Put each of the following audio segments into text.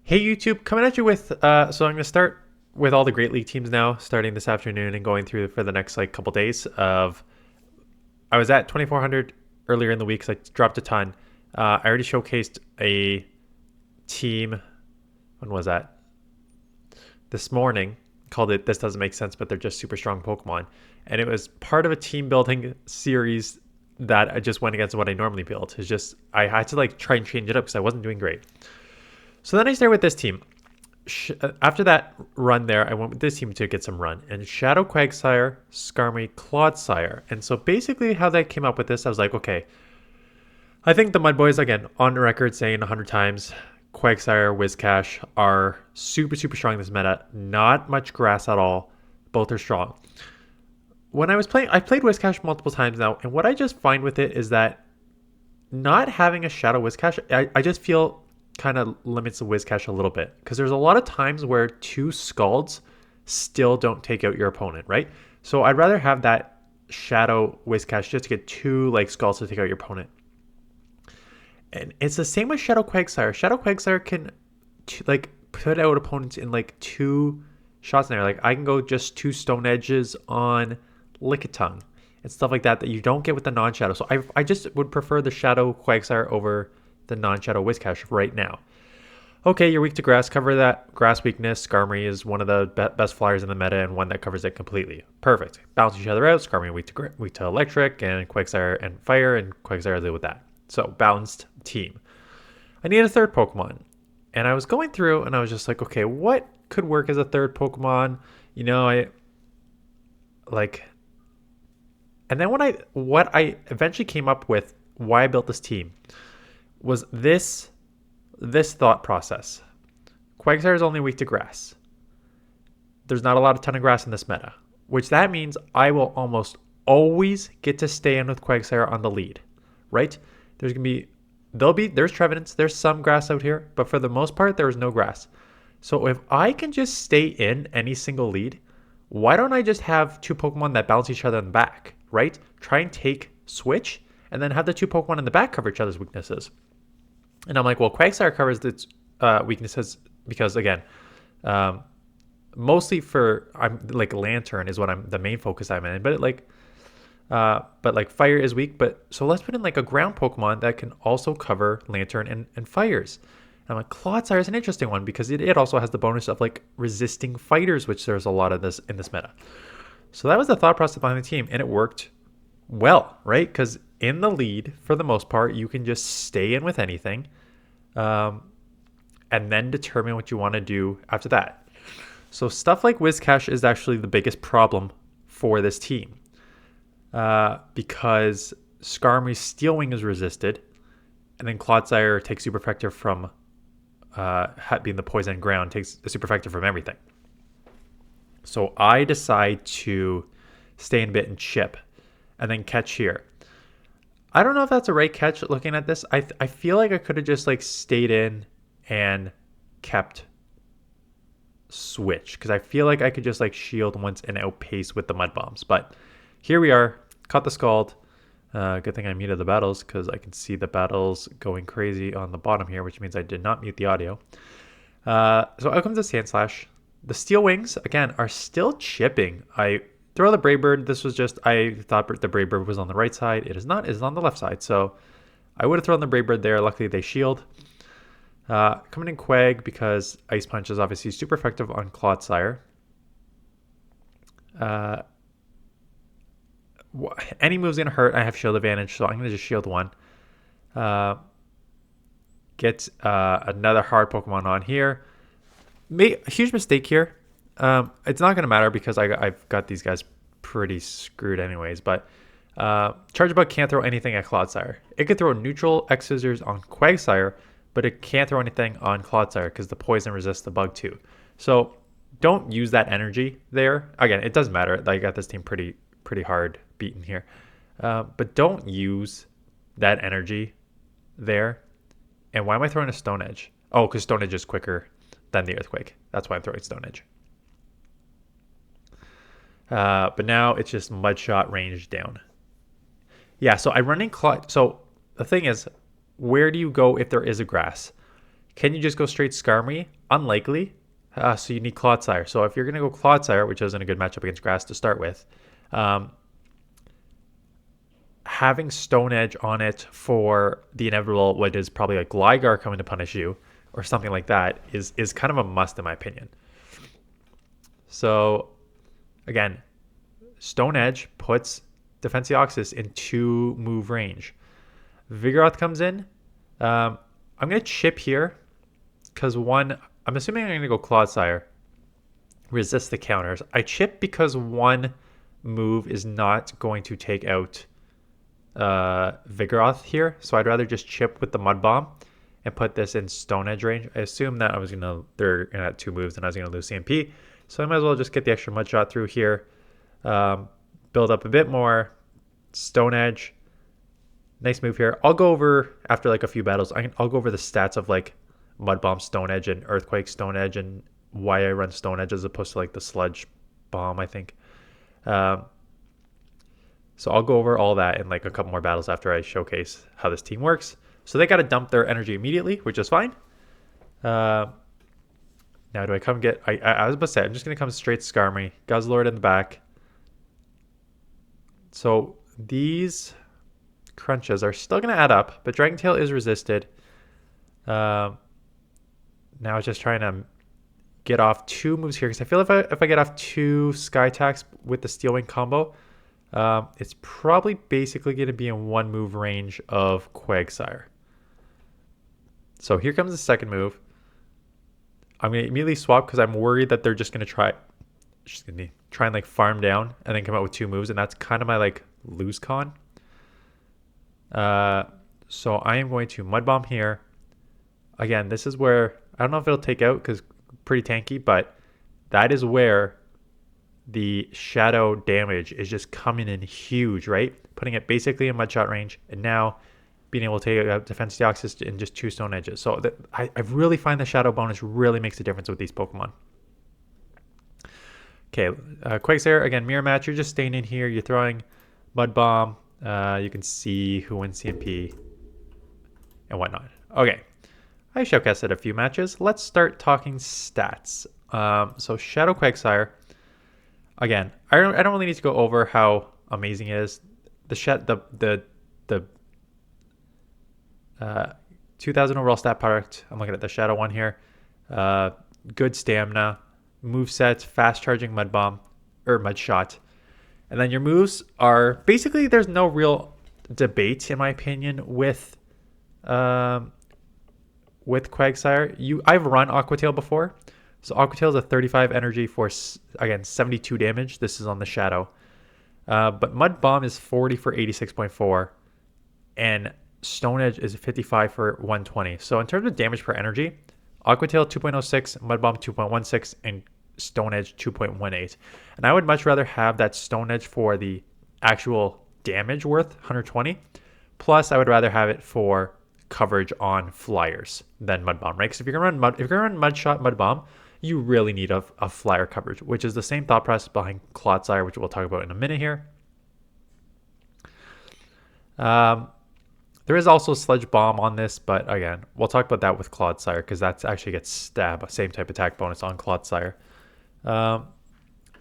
Hey YouTube, coming at you with so I'm gonna start with all the Great League teams now, starting this afternoon and going through for the next like couple days of I was at 2400 earlier in the week, so I dropped a ton. I already showcased a team. When was that? This morning. Called it This Doesn't Make Sense, but they're just super strong Pokemon. And it was part of a team building series that I just went against what I normally build. It's just I had to like try and change it up because I wasn't doing great. So then I started with this team. After that run there, I went with this team to get some run. And Shadow Quagsire, Skarmory, Clodsire. And so basically how they came up with this, I was like, okay, I think the Mud Boys, again, on record saying 100 times, Quagsire, Whiscash are super, super strong in this meta. Not much grass at all. Both are strong. When I was playing, I played Whiscash multiple times now. And what I just find with it is that not having a Shadow Whiscash, I just feel kind of limits the Whiscash a little bit because there's a lot of times where two Scalds still don't take out your opponent, right? So I'd rather have that Shadow Whiscash just to get two like Scalds to take out your opponent. And it's the same with Shadow Quagsire. Shadow Quagsire can like put out opponents in like two shots in there. Like I can go just two Stone Edges on Lickitung and stuff like that you don't get with the non-Shadow. So I just would prefer the Shadow Quagsire over the non-Shadow Whiscash right now. Okay, you're weak to grass. Cover that grass weakness. Skarmory is one of the best flyers in the meta and one that covers it completely. Perfect. Balance each other out. Skarmory weak to electric and Quagsire and fire, and Quagsire deal with that. So balanced team. I need a third Pokemon, and I was going through and I was just like, okay, what could work as a third Pokemon? You know, I like, and then what I eventually came up with why I built this team was this thought process. Quagsire is only weak to grass. There's not a ton of grass in this meta, which that means I will almost always get to stay in with Quagsire on the lead, right? There's Trevenants, there's some grass out here, but for the most part, there is no grass. So if I can just stay in any single lead, why don't I just have two Pokemon that balance each other in the back, right? Try and take switch, and then have the two Pokemon in the back cover each other's weaknesses. And I'm like, well, Quagsire covers its weaknesses because, again, mostly I'm like Lanturn is what the main focus I'm in. But like fire is weak. But so let's put in like a ground Pokemon that can also cover Lanturn and fires. And I'm like, Clodsire is an interesting one because it also has the bonus of like resisting fighters, which there's a lot of this in this meta. So that was the thought process behind the team, and it worked well, right? Because in the lead, for the most part, you can just stay in with anything and then determine what you want to do after that. So stuff like Whiscash is actually the biggest problem for this team because Skarmory's Steel Wing is resisted, and then Clodsire takes Super Effective from being the poison ground, takes the Super Effective from everything. So I decide to stay in a bit and chip and then catch here. I don't know if that's a right catch looking at this. I feel like I could have just like stayed in and kept switch because I feel like I could just like shield once and outpace with the mud bombs. But here we are, caught the Scald. Good thing I muted the battles because I can see the battles going crazy on the bottom here, which means I did not mute the audio. So out comes the Sandslash. The Steel Wings, again, are still chipping. I throw the Brave Bird. This was just, I thought the Brave Bird was on the right side. It is not. It is on the left side. So I would have thrown the Brave Bird there. Luckily, they shield. Coming in Quag because Ice Punch is obviously super effective on Clodsire. Any move's going to hurt. I have shield advantage, so I'm going to just shield one. Get another hard Pokemon on here. Made a huge mistake here. It's not going to matter because I've got these guys pretty screwed anyways, but Charge Bug can't throw anything at Clodsire. It could throw neutral X Scissors on Quagsire, but it can't throw anything on Clodsire because the poison resists the bug too. So don't use that energy there. Again, it doesn't matter. I got this team pretty hard beaten here. But don't use that energy there. And why am I throwing a Stone Edge? Oh, because Stone Edge is quicker than the Earthquake. That's why I'm throwing Stone Edge. But now it's just Mud Shot range down. Yeah, so I'm running So the thing is, where do you go if there is a grass? Can you just go straight Skarmory? Unlikely. So you need Clodsire. So if you're going to go Clodsire, which isn't a good matchup against Grass to start with, having Stone Edge on it for the inevitable, what is probably like Gligar coming to punish you or something like that, is kind of a must in my opinion. So again, Stone Edge puts Defense Deoxys in 2 move range. Vigoroth comes in. I'm going to chip here because one, I'm assuming I'm going to go Clodsire. Resist the counters. I chip because one move is not going to take out Vigoroth here. So I'd rather just chip with the Mud Bomb and put this in Stone Edge range. I assume that they're going to have 2 moves and I was going to lose CMP. So I might as well just get the extra Mud Shot through here. Build up a bit more. Stone Edge. Nice move here. I'll go over, after like a few battles, I'll go over the stats of like Mud Bomb, Stone Edge, and Earthquake, Stone Edge, and why I run Stone Edge as opposed to like the Sludge Bomb, I think. So I'll go over all that in like a couple more battles after I showcase how this team works. So they got to dump their energy immediately, which is fine. Now do I come get... I was about to say, I'm just going to come straight to Skarmory. Guzzlord in the back. So these crunches are still going to add up, but Dragon Tail is resisted. Now it's just trying to get off 2 moves here, because I feel if I get off 2 Sky Attacks with the Steel Wing combo, it's probably basically going to be in 1 move range of Quagsire. So here comes the second move. I'm going to immediately swap because I'm worried that they're just going to try and like farm down and then come out with 2 moves, and that's kind of my like lose con. So I am going to Mud Bomb here. Again, this is where I don't know if it'll take out because pretty tanky, but that is where the shadow damage is just coming in huge, right? Putting it basically in Mud Shot range, and now being able to take out Defense Deoxys in just 2 Stone Edges. So I really find the shadow bonus really makes a difference with these Pokemon. Okay, Quagsire, again, mirror match. You're just staying in here. You're throwing Mud Bomb. You can see who wins CMP and whatnot. Okay, I showcased a few matches. Let's start talking stats. So Shadow Quagsire. Again, I don't really need to go over how amazing it is. The 2000 overall stat product. I'm looking at the Shadow one here. Good stamina. Moveset, fast charging Mud Bomb or Mud Shot. And then your moves are basically, there's no real debate in my opinion with Quagsire. I've run Aqua Tail before. So Aqua Tail is a 35 energy for, again, 72 damage. This is on the Shadow. But Mud Bomb is 40 for 86.4. And Stone Edge is 55 for 120. So in terms of damage per energy, Aqua Tail 2.06, Mud Bomb 2.16, and Stone Edge 2.18. And I would much rather have that Stone Edge for the actual damage worth 120. Plus, I would rather have it for coverage on flyers than Mud Bomb, right? Because if you're gonna run Mud Shot, Mud Bomb, you really need a flyer coverage, which is the same thought process behind Clodsire, which we'll talk about in a minute here. There is also Sludge Bomb on this, but again, we'll talk about that with Clodsire because that actually gets stab, same type attack bonus on Clodsire.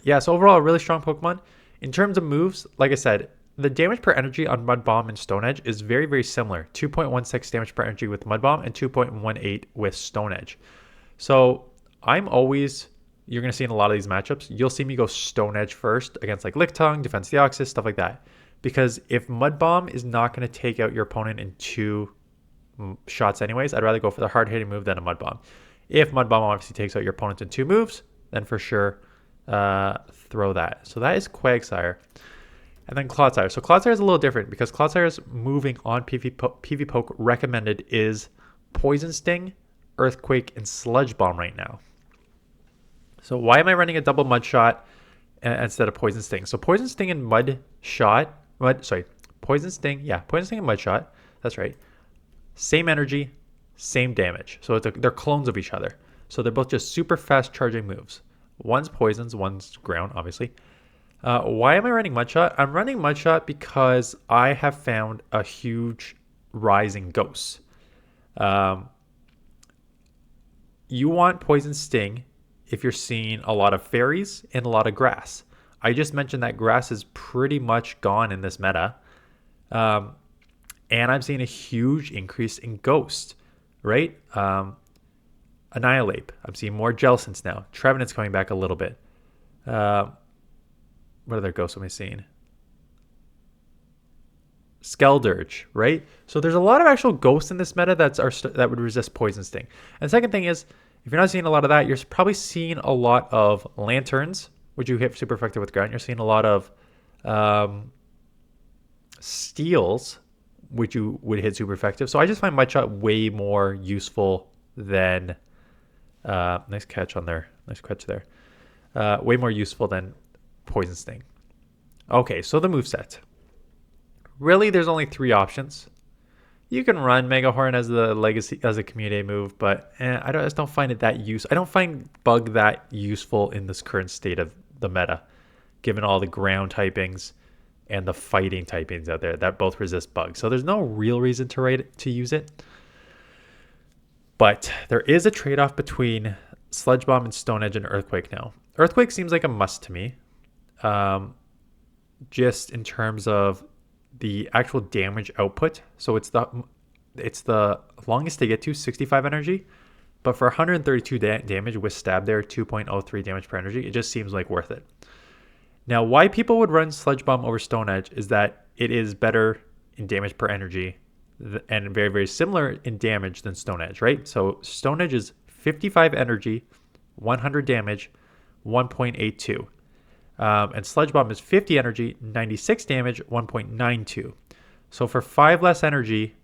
Yeah, so overall, a really strong Pokemon. In terms of moves, like I said, the damage per energy on Mud Bomb and Stone Edge is very, very similar. 2.16 damage per energy with Mud Bomb and 2.18 with Stone Edge. So you're going to see in a lot of these matchups, you'll see me go Stone Edge first against like Lick Tongue, Defense Deoxys, stuff like that. Because if Mud Bomb is not going to take out your opponent in 2 shots anyways, I'd rather go for the hard-hitting move than a Mud Bomb. If Mud Bomb obviously takes out your opponent in 2 moves, then for sure throw that. So that is Quagsire. And then Clodsire. So Clodsire is a little different because Clodsire's moving on PV Poke recommended is Poison Sting, Earthquake, and Sludge Bomb right now. So why am I running a double Mud Shot instead of Poison Sting? So Poison Sting and Poison Sting and Mud Shot. That's right. Same energy, same damage. So they're clones of each other. So they're both just super fast charging moves. One's poisons, one's ground, obviously. Why am I running Mud Shot? I'm running Mud Shot because I have found a huge rise in ghosts. you want Poison Sting if you're seeing a lot of fairies and a lot of grass. I just mentioned that grass is pretty much gone in this meta. And I'm seeing a huge increase in Ghost, right? Annihilate. I'm seeing more Jellicents now. Trevenant's coming back a little bit. What other ghosts am I seeing? Skeldurge, right? So there's a lot of actual ghosts in this meta that would resist Poison Sting. And the second thing is, if you're not seeing a lot of that, you're probably seeing a lot of Lanturns, which you hit super effective with ground. You're seeing a lot of Steels, which you would hit super effective. So I just find Mudshot way more useful than nice catch on there. Nice catch there. Way more useful than Poison Sting. Okay, so the moveset. Really, there's only 3 options. You can run Mega Horn as a community move, but I just don't find it that useful. I don't find Bug that useful in this current state of the meta, given all the ground typings and the fighting typings out there that both resist Bug. So there's no real reason to use it. But there is a trade-off between Sludge Bomb and Stone Edge and Earthquake now. Earthquake seems like a must to me, just in terms of the actual damage output. So it's the longest to get to, 65 energy, but for 132 damage with stab there, 2.03 damage per energy, it just seems like worth it. Now, why people would run Sludge Bomb over Stone Edge is that it is better in damage per energy and very, very similar in damage than Stone Edge, right? So Stone Edge is 55 energy, 100 damage, 1.82. And Sludge Bomb is 50 energy, 96 damage, 1.92. So for 5 less energy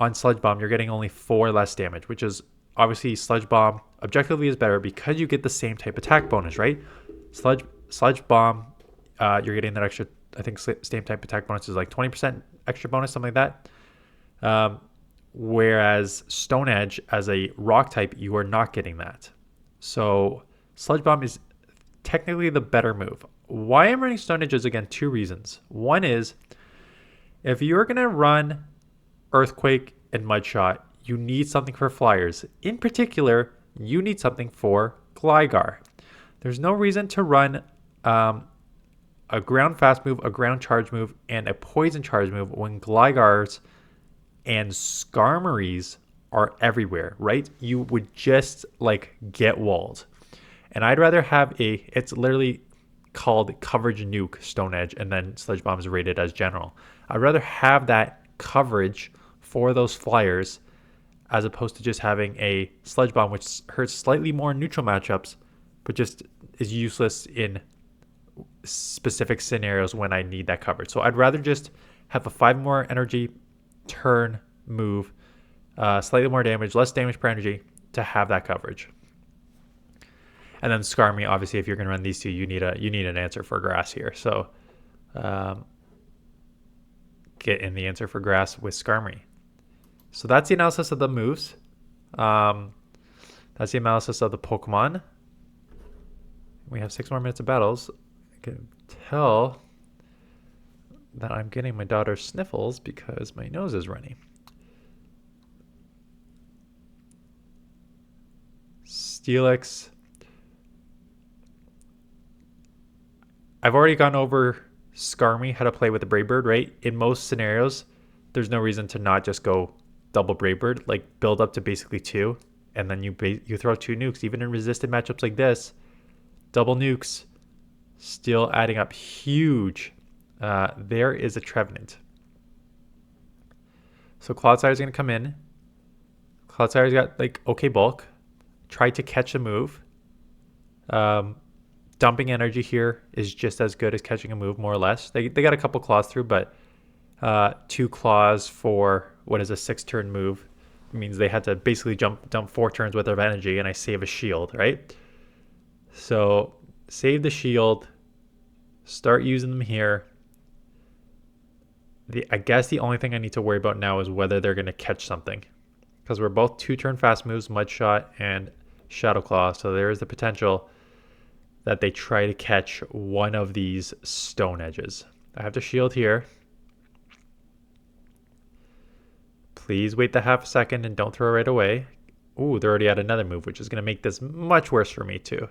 on Sludge Bomb, you're getting only 4 less damage, which is obviously Sludge Bomb objectively is better because you get the same type attack bonus, right? Sludge Bomb, you're getting that extra, I think same type attack bonus is like 20% extra bonus, something like that. Whereas Stone Edge as a rock type, you are not getting that. So Sludge Bomb is technically the better move. Why I'm running Stone Edge is, again, 2 reasons. One is, if you're going to run Earthquake and Mudshot, you need something for flyers. In particular, you need something for Gligar. There's no reason to run a ground fast move, a ground charge move, and a poison charge move when Gligars and Skarmories are everywhere, right? You would just get walled. And I'd rather have it's literally called Coverage Nuke Stone Edge, and then Sludge Bomb is rated as General. I'd rather have that coverage for those flyers as opposed to just having a Sludge Bomb, which hurts slightly more in neutral matchups, but just is useless in specific scenarios when I need that coverage. So I'd rather just have a 5 more energy turn move, slightly more damage, less damage per energy to have that coverage. And then Skarmy, obviously, if you're going to run these two, you need an answer for grass here. So get in the answer for grass with Skarmy. So that's the analysis of the moves. That's the analysis of the Pokemon. We have 6 more minutes of battles. I can tell that I'm getting my daughter sniffles because my nose is runny. Steelix. I've already gone over Skarmy, how to play with the Brave Bird, right? In most scenarios, there's no reason to not just go double Brave Bird, build up to basically 2, and then you throw 2 nukes. Even in resisted matchups like this, double nukes, still adding up huge. There is a Trevenant. So Clodsire is going to come in. Clodsire's got okay bulk. Try to catch a move. Dumping energy here is just as good as catching a move, more or less. They got a couple claws through, but 2 claws for what is a 6-turn move means they had to basically dump 4 turns worth of energy, and I save a shield, right? So save the shield, start using them here. I guess the only thing I need to worry about now is whether they're going to catch something, because we're both 2-turn fast moves, Mudshot and Shadow Claw, so there is the potential that they try to catch one of these Stone Edges. I have to shield here. Please wait the half second and don't throw right away. Ooh, they're already at another move, which is going to make this much worse for me too.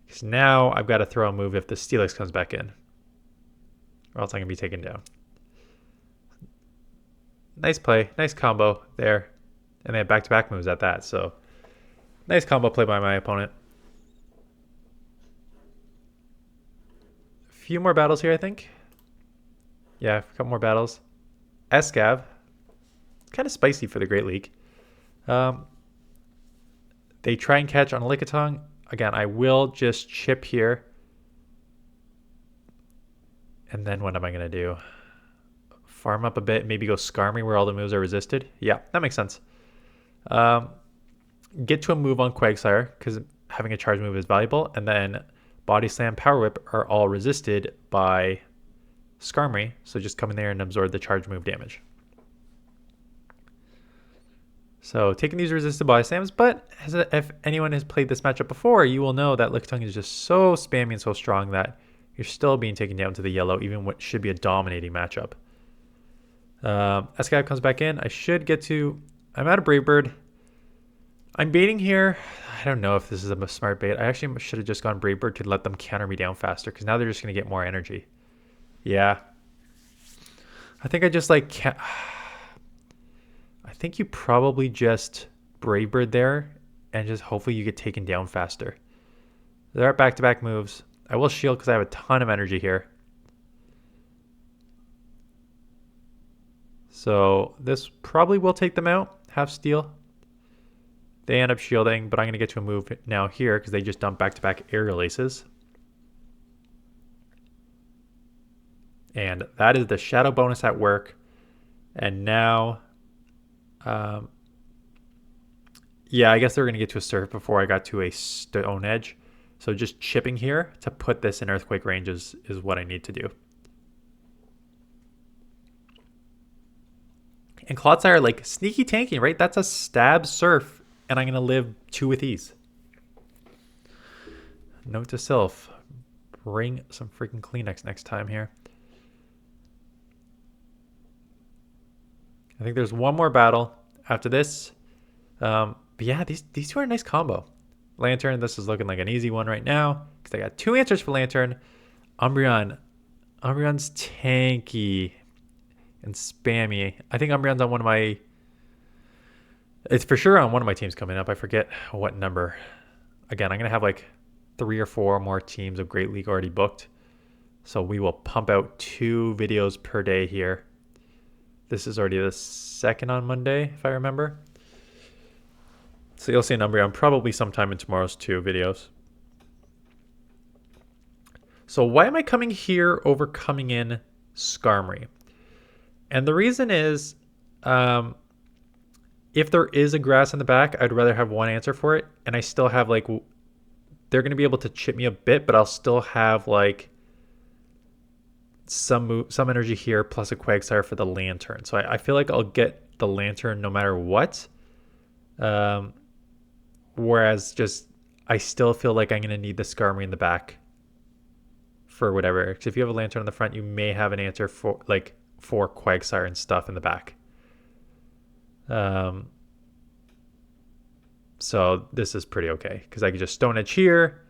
Because now I've got to throw a move if the Steelix comes back in. Or else I'm going to be taken down. Nice play. Nice combo there. And they have back-to-back moves at that. So nice combo play by my opponent. A few more battles here, I think. Yeah, a couple more battles. Escav. Kind of spicy for the Great League. They try and catch on a Lickitung. Again, I will just chip here. And then what am I going to do? Farm up a bit, maybe go Skarmory where all the moves are resisted. Yeah, that makes sense. Get to a move on Quagsire because having a charge move is valuable. And then Body Slam, Power Whip are all resisted by Skarmory. So just come in there and absorb the charge move damage. So taking these resisted Body Slams, but if anyone has played this matchup before, you will know that Lickitung is just so spammy and so strong that you're still being taken down to the yellow, even what should be a dominating matchup. Escav comes back in. I should get to... I'm out of Brave Bird. I'm baiting here. I don't know if this is a smart bait. I actually should have just gone Brave Bird to let them counter me down faster because now they're just going to get more energy. Yeah. I think I just like... I think you probably just Brave Bird there and just hopefully you get taken down faster. There are back-to-back moves. I will shield because I have a ton of energy here. So this probably will take them out. Half steal. They end up shielding, but I'm going to get to a move now here because they just dump back-to-back aerial aces. And that is the shadow bonus at work. And now... yeah, I guess they were going to get to a surf before I got to a stone edge. So just chipping here to put this in earthquake range is what I need to do. And Clodsire, like, sneaky tanking, right? That's a stab surf, and I'm going to live 2 with ease. Note to self, bring some freaking Kleenex next time here. I think there's one more battle after this. But yeah, these two are a nice combo. Lanturn, this is looking like an easy one right now because I got 2 answers for Lanturn. Umbreon. Umbreon's tanky and spammy. I think Umbreon's on one of my... It's for sure on one of my teams coming up. I forget what number. Again, I'm going to have like 3 or 4 more teams of Great League already booked. So we will pump out 2 videos per day here. This is already the 2nd on Monday, if I remember. So you'll see an Umbreon probably sometime in tomorrow's 2 videos. So why am I coming here over coming in Skarmory? And the reason is, if there is a grass in the back, I'd rather have one answer for it. And I still have like, they're going to be able to chip me a bit, but I'll still have like some energy here plus a Quagsire for the Lanturn. So I feel like I'll get the Lanturn no matter what. Whereas just, I still feel like I'm going to need the Skarmory in the back for whatever. Because if you have a Lanturn in the front, you may have an answer for like for Quagsire and stuff in the back. So this is pretty okay because I can just Stone Edge here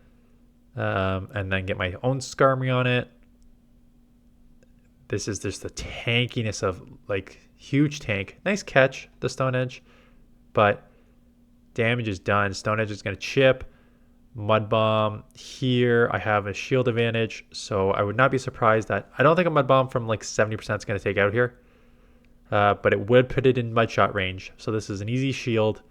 and then get my own Skarmory on it. This is just the tankiness of like huge tank. Nice catch, the Stone Edge, but damage is done. Stone Edge is going to chip. Mud Bomb here. I have a shield advantage, so I would not be surprised that I don't think a Mud Bomb from like 70% is going to take out here. But it would put it in Mud Shot range. So this is an easy shield,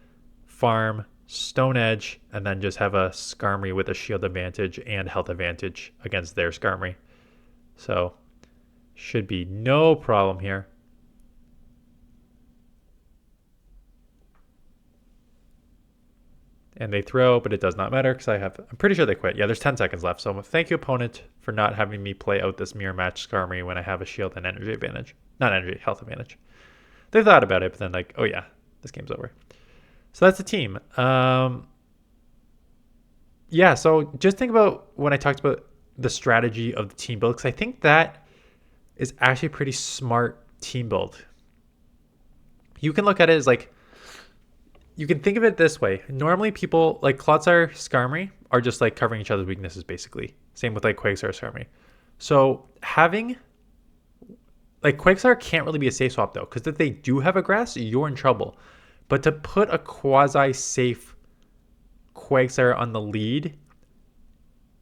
farm, Stone Edge, and then just have a Skarmory with a shield advantage and health advantage against their Skarmory. So should be no problem here. And they throw, but it does not matter because I'm pretty sure they quit. Yeah, there's 10 seconds left. So thank you, opponent, for not having me play out this mirror match Skarmory when I have a shield and energy advantage. Not energy, health advantage. They thought about it, but then like, oh yeah, this game's over. So that's the team. Yeah, so just think about when I talked about the strategy of the team build, because I think that is actually pretty smart team build. You can look at it as like, you can think of it this way. Normally people like Clodsire, Skarmory are just like covering each other's weaknesses basically. Same with like Quagsire, Skarmory. So having like Quagsire can't really be a safe swap though, because if they do have a grass, you're in trouble. But to put a quasi safe Quagsire on the lead,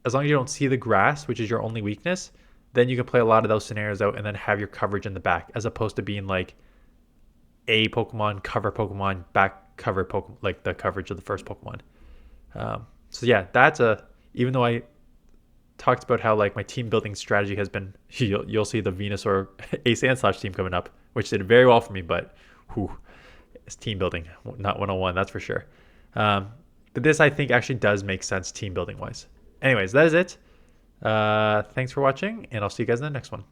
as long as you don't see the grass, which is your only weakness, then you can play a lot of those scenarios out and then have your coverage in the back, as opposed to being like a Pokemon, cover Pokemon, back cover Pokemon, like the coverage of the first Pokemon. So yeah, even though I talked about how like my team building strategy has been, you'll see the Venusaur a Sandslash team coming up, which did very well for me, but it's team building, not 101, that's for sure. But this I think actually does make sense team building wise. Anyways, that is it. Thanks for watching, and I'll see you guys in the next one.